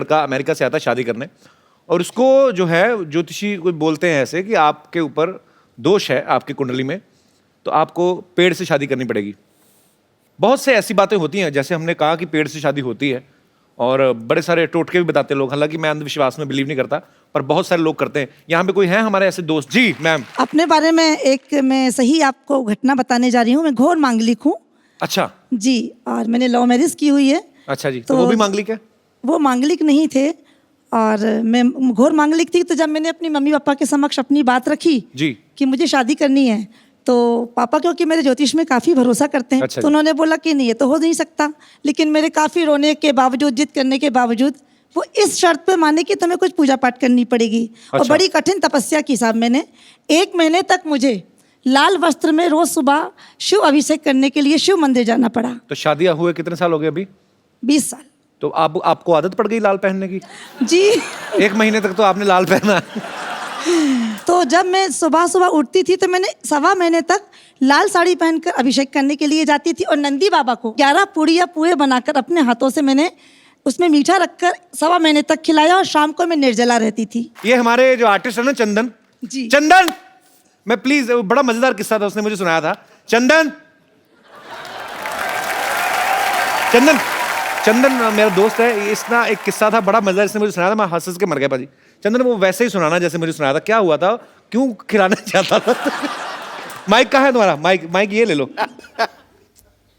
लड़का अमेरिका से आता है शादी करने, और उसको जो है ज्योतिषी कोई बोलते हैं ऐसे कि आपके ऊपर दोष है आपकी कुंडली में, तो आपको पेड़ से शादी करनी पड़ेगी। बहुत से ऐसी बातें होती हैं, जैसे हमने कहा कि पेड़ से शादी होती है, और बड़े सारे टोटके भी बताते हैं लोग। हालांकि मैं अंधविश्वास में बिलीव नहीं करता, पर बहुत सारे लोग करते हैं। यहाँ पे कोई है हमारे ऐसे दोस्त? जी मैम। अपने बारे में एक मैं सही आपको घटना बताने जा रही हूँ। मैं घोर मांगलिक हूँ अच्छा जी, और मैंने लव मैरिज की हुई है। अच्छा जी, तो वो भी मांगलिक है? वो मांगलिक नहीं थे, और मैं घोर मांगलिक थी। तो जब मैंने अपनी मम्मी पापा के समक्ष अपनी बात रखी जी कि मुझे शादी करनी है, तो पापा क्योंकि मेरे ज्योतिष में काफ़ी भरोसा करते हैं, अच्छा तो उन्होंने बोला कि नहीं, ये तो हो नहीं सकता। लेकिन मेरे काफ़ी रोने के बावजूद, जिद करने के बावजूद, वो इस शर्त पे माने कि तुम्हें कुछ पूजा पाठ करनी पड़ेगी। और अच्छा। बड़ी कठिन तपस्या की साहब मैंने। 1 महीने तक मुझे लाल वस्त्र में रोज सुबह शिव अभिषेक करने के लिए शिव मंदिर जाना पड़ा। तो शादियां हुए कितने साल हो गए अभी? 20 साल। तो आपको आदत पड़ गई लाल पहनने की? जी। 1 महीने तक तो आपने लाल पहना। तो जब मैं सुबह सुबह उठती थी तो मैंने 1.25 महीने तक लाल साड़ी पहनकर अभिषेक करने के लिए जाती थी, और नंदी बाबा को 11 पूड़ियाँ पुए बनाकर अपने हाथों से मैंने उसमें मीठा रखकर 1.25 महीने तक खिलाया, और शाम को मैं निर्जला रहती थी। ये हमारे जो आर्टिस्ट है ना, चंदन जी। चंदन, मैं प्लीज, बड़ा मजेदार किस्सा था, उसने मुझे सुनाया था। चंदन चंदन चंदन मेरा दोस्त है, इसका एक किस्सा था बड़ा मजेदार, इसने मुझे सुनाया था, मैं हंस हंस के मर गया पाजी। चंदन वो वैसे ही सुनाना जैसे मुझे सुनाया था। क्या हुआ था, क्यों खिलाना चाहता था? माइक कहाँ है तुम्हारा? माइक ये ले लो,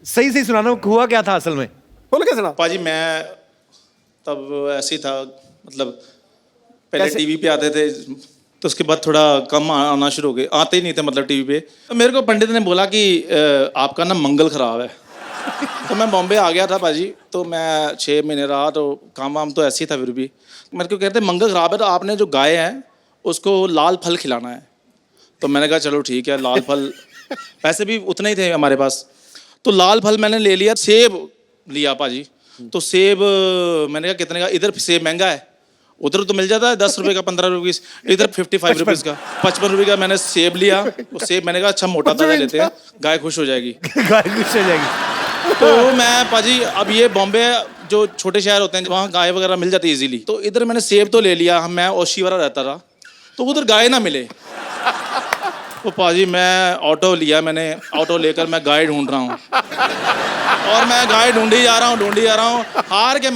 सही सही सुनाना, हुआ क्या था असल में? बोल के सुना। पाजी मैं तब ऐसे ही था, मतलब पहले कैसे? टीवी पे आते थे, तो उसके बाद थोड़ा कम आना शुरू हो गए, आते ही नहीं थे मतलब टीवी पे। तो मेरे को पंडित ने बोला कि आपका ना मंगल खराब है। तो मैं बॉम्बे आ गया था पाजी, तो मैं 6 महीने रहा, तो काम वाम तो ऐसे ही था। फिर भी मेरे को कहते मंगल खराब है, तो आपने जो गाय है उसको लाल फल खिलाना है। तो मैंने कहा चलो ठीक है, लाल फल पैसे भी उतने ही थे हमारे पास, तो लाल फल मैंने ले लिया। सेब लिया पाजी, तो सेब मैंने कहा कितने का, इधर सेब महंगा है, उधर तो मिल जाता है 10 रुपये का, 15 रुपये, इधर 55 रुपीज़ का, 55 रुपये का मैंने सेब लिया। वो सेब मैंने कहा अच्छा मोटा ताजा लेते हैं, गाय खुश हो जाएगी। गाय खुश हो जाएगी। तो मैं पाजी, अब ये बॉम्बे जो छोटे शहर होते हैं वहाँ गाय वगैरह मिल जाती है इजीली, तो इधर मैंने सेब तो ले लिया। मैं ओशीवारा रहता था, तो उधर गाय ना मिले, तो पाजी मैं ऑटो लिया, मैंने ऑटो लेकर मैं गाय ढूंढ रहा हूँ, और मैं गाय ढूंढी जा रहा हूँ। हार के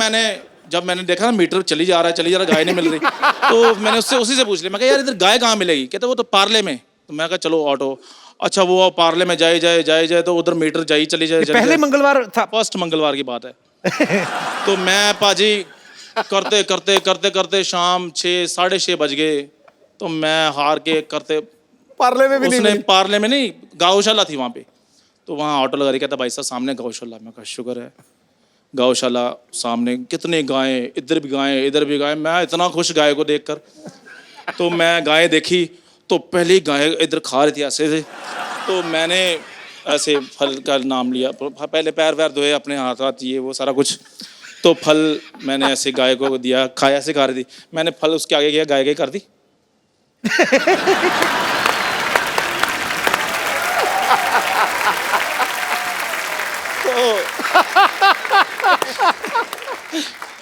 जब मैंने देखा ना मीटर चली जा रहा है, गाय नहीं मिल रही, तो मैंने उसी से पूछ लिया, मैं कहा यार इधर गाय कहाँ मिलेगी? कहते वो तो पार्ले में। तो मैं कहा चलो ऑटो, अच्छा वो पार्ले में जाए, तो उधर मीटर चली जाए। पहले मंगलवार था? फर्स्ट मंगलवार की बात है। तो मैं पाजी करते शाम 6-6:30 बज गए, तो मैं हार के करते पार्ले में भी नहीं उसने मिली। पार्ले में नहीं, गौशाला थी वहाँ पे, तो वहाँ ऑटो लगा रही, कहता भाई साहब सामने गौशाला। मैं कहा शुक्र है, गौशाला सामने, कितने गायें, इधर भी गायें इधर भी गायें। मैं इतना खुश गाय को देखकर, तो मैं गाय देखी, तो पहली गाय इधर खा रही थी ऐसे से, तो मैंने ऐसे फल का नाम लिया, पहले पैर वैर धोए, अपने हाथ ये वो सारा कुछ, तो फल मैंने ऐसे गाय को दिया, खाया, ऐसे खा रही थी। मैंने फल उसके आगे किया, गाय कर दी।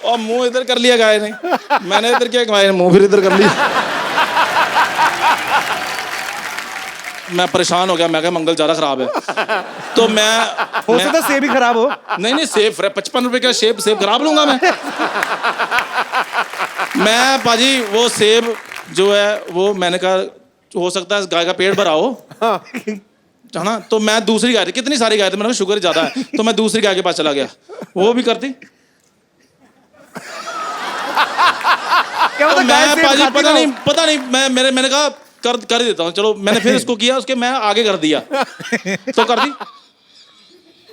और मुंह इधर कर लिया गाय ने, मैंने इधर किया, गाय ने मुंह फिर इधर कर लिया। मैं परेशान हो गया, मैं कहा मंगल ज़्यादा खराब है। तो हो सकता है सेब ही खराब हो। नहीं सेब 55 रुपए का सेब खराब लूंगा मैं पाजी वो सेब जो है वो मैंने कहा हो सकता है गाय का पेट भरा हो, है ना। तो मैं दूसरी गाय थी, कितनी सारी गाय थी, मैंने कहा शुगर ज्यादा है, तो मैं दूसरी गाय के पास चला गया, वो भी करती। क्या तो मैं पाजी पता नहीं मैंने कहा कर ही देता हूँ, चलो। मैंने फिर उसको किया, उसके मैं आगे कर दिया, तो कर दी।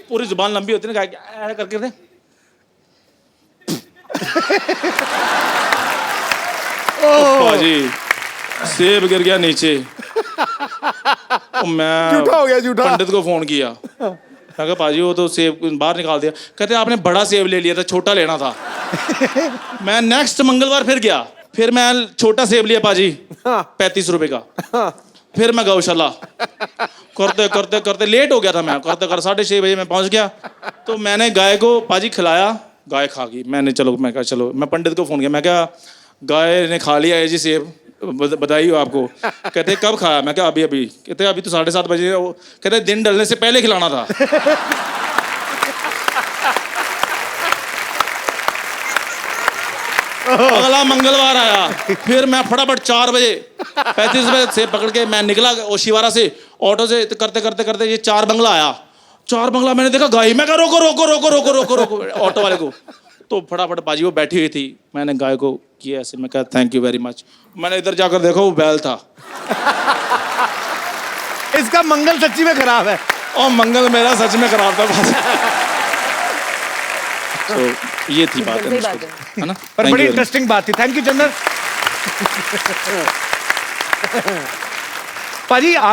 पूरी जुबान लंबी होती है ना गाय करके दे। पाजी सेब गिर गया नीचे। मैं झूठा हो गया, झूठा। पंडित को फोन किया, मैं कहा पाजी वो तो सेब बाहर निकाल दिया। कहते आपने बड़ा सेब ले लिया था, छोटा लेना था। मैं नेक्स्ट मंगलवार फिर गया, फिर मैं छोटा सेब लिया पाजी, 35 रुपए का। फिर मैं गौशाला करते लेट हो गया था, मैं करते 6:30 बजे मैं पहुंच गया। तो मैंने गाय को पाजी खिलाया, गाय खा गई। मैं कहा चलो, मैं पंडित को फ़ोन किया, मैं क्या गाय ने खा लिया है जी सेब, बधाई हो आपको। कहते कब खाया? मैं क्या अभी अभी। कहते अभी तो 7:30 बजे। वो कहते दिन ढलने से पहले खिलाना था। अगला मंगलवार आया, फिर मैं फटाफट 4 बजे 35 बजे से पकड़ के मैं निकला ओशीवारा से ऑटो से, करते करते करते ये 4 बंगला आया। 4 बंगला मैंने देखा गाय, मैं कहा रोको रोको रोको रोको रोको रोको ऑटो वाले को। तो फटाफट बाजी वो बैठी हुई थी, मैंने गाय को किया ऐसे, मैं कहा थैंक यू वेरी मच। मैंने इधर जाकर देखा वो बैल था। इसका मंगल सच्ची में खराब है। और मंगल मेरा सच में खराब था। तो ये थी बात सही बात है ना। पर Thank बड़ी you very much. इंटरेस्टिंग बात थी। थैंक यू चंदन। पाजी आप